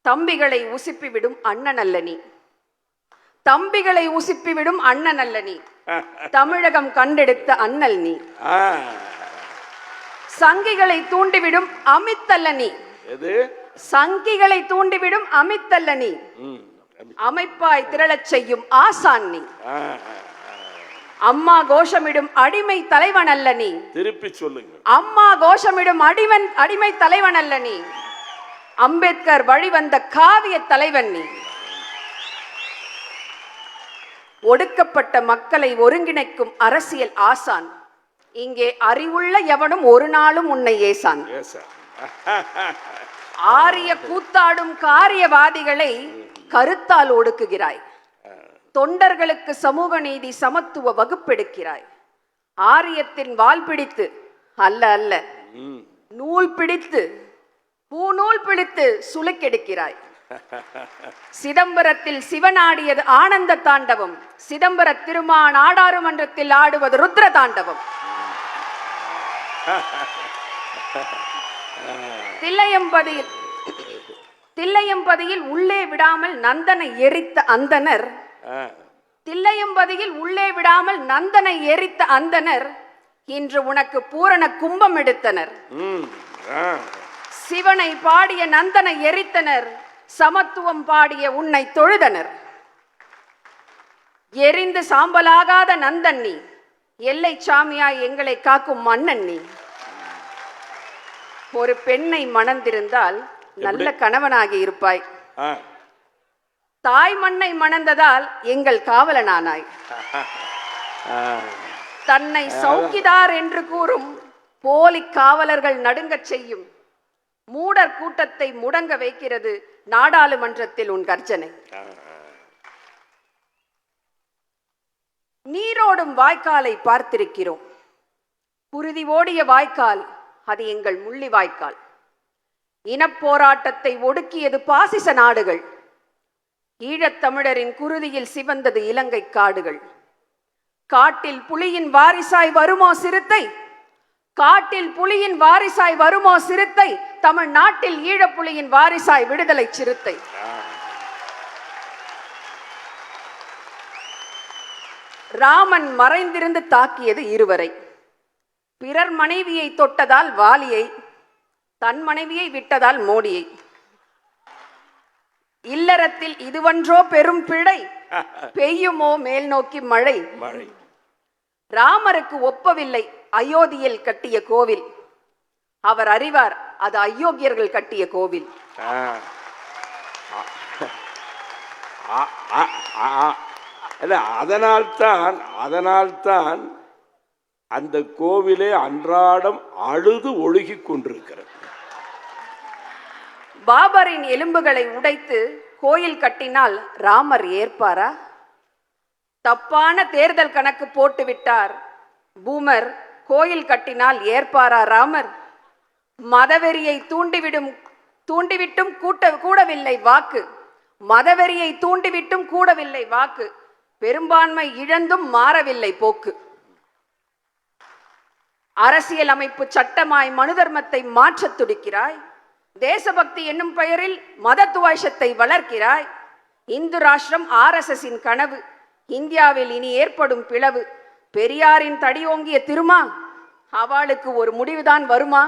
தம்பிகளை உசுப்பிவிடும் அண்ணன் அல்ல நீ, தம்பிகளை உசுப்பிவிடும் அண்ணன் அல்ல நீ, தமிழகம் கண்டெடுத்த அண்ணல் நீ. சங்கிகளை தூண்டிவிடும் அமித்தல்ல நீ, சங்கிகளை தூண்டிவிடும் அமித்தல்ல நீ, அமைப்பாய் திரளச் செய்யும் ஆசான் நீ. அம்மா கோஷமிடும் அடிமை தலைவன் அல்ல நீ, திருப்பி சொல்லுங்க. அம்மா கோஷமிடும் அடிமை தலைவன் அல்ல நீ, அம்பேத்கர் வழிவந்த காவிய தலைவன் நீ. ஒடுக்கப்பட்ட மக்களை ஒருங்கிணைக்கும் அரசியல் ஆசான். இங்கே அறிவுள்ள எவனும் ஒரு நாளும் உன்னை ஏசான். ஆரிய கூத்தாடும் காரியவாதிகளை கருத்தால் ஒடுக்குகிறாய். தொண்டர்களுக்கு சமூக நீதி சமத்துவ வகுப்பெடுக்கிறாய். ஆரியத்தின் வால் பிடித்து அல்ல அல்ல நூல் பிடித்து பூநூல் பிடித்து சுளுக்கெடுக்கிறாய். சிதம்பரத்தில் சிவனாடியது ஆனந்த தாண்டவம், சிதம்பர திருமான் நாடாளுமன்றத்தில் ஆடுவது ருத்ர தாண்டவம். தில்லையம்பதியில் உள்ளே விடாமல் நந்தனை எரித்த அந்தனர், தில்லையம்பதியில் உள்ளே விடாமல் நந்தனை எரித்த அந்தனர் இன்று உனக்கு பூரண கும்பம் எடுத்தனர். சிவனை பாடிய நந்தனை எரித்தனர், சமத்துவம் பாடிய உன்னை தொழுதனர். எரிந்து சாம்பலாகாத நந்தன் நீ, எல்லை சாமியாய் எங்களை காக்கும் மன்னன் நீ. ஒரு பெண்ணை மணந்திருந்தால் நல்ல கணவனாகி இருப்பாய். தாய் மண்ணை மணந்ததால் எங்கள் காவலனானாய். தன்னை சௌக்கிதார் என்று கூறும் போலி காவலர்கள் நடுங்கச் செய்யும் மூடர் கூட்டத்தை முடங்க வைக்கிறது நாடாளுமன்றத்தில் உன் கர்ஜனை. நீரோடும் வாய்க்காலை பார்த்திருக்கிறோம். குருதி ஓடிய வாய்க்கால் அது எங்கள் முள்ளி வாய்க்கால். இனப்போராட்டத்தை ஒடுக்கியது பாசிச நாடுகள். ஈழத்தமிழரின் குருதியில் சிவந்தது இலங்கை காடுகள். காட்டில் புலியின் வாரிசாய் வருமோ சிறுத்தை, காட்டில் புலியின் வாரிசாய் வருமோ சிறுத்தை, தமிழ்நாட்டில் ஈழப்புலியின் வாரிசாய் விடுதலை சிறுத்தை. ராமன் மறைந்திருந்து தாக்கியது இருவரை. பிறர் மனைவியை தொட்டதால் வாலியை, தன் மனைவியை விட்டதால் மோடியை. இல்லறத்தில் இதுவன்றோ பெரும் பிழை, பெய்யுமோ மேல் நோக்கி மழை. ராமருக்கு ஒப்பவில்லை அயோத்தியில் கட்டிய கோவில், அவர் அறிவார் அது அயோக்கியர்கள் கட்டிய கோவில். அதனால்தான் அந்த கோவிலே அன்றாடம் அழுது ஒழுகி கொண்டிருக்கிறது. பாபரின் எலும்புகளை உடைத்து கோயில் கட்டினால் ராமர் ஏற்பாரா? தப்பான தேர்தல் கணக்கு போட்டு விட்டார் பூமர், கோயில் கட்டினால் ஏற்பாரா ராமர்? மதவெறியை தூண்டிவிட்டும் கூடவில்லை வாக்கு, மதவெறியை தூண்டிவிட்டும் கூடவில்லை வாக்கு, பெரும்பான்மை இழந்தும் மாறவில்லை போக்கு. அரசியல் அமைப்பு சட்டமாய் மனு தர்மத்தை மாற்ற துடிக்கிறாய். தேசபக்தி என்னும் பெயரில் மத துவேஷத்தை வளர்க்கிறாய். இந்து ராஷ்டிரம் RSSின் கனவு, இந்தியாவில் இனி ஏற்படும் பிளவு. பெரியாரின் தடியோங்கிய திருமா, அவளுக்கு ஒரு முடிவுதான் வருமா?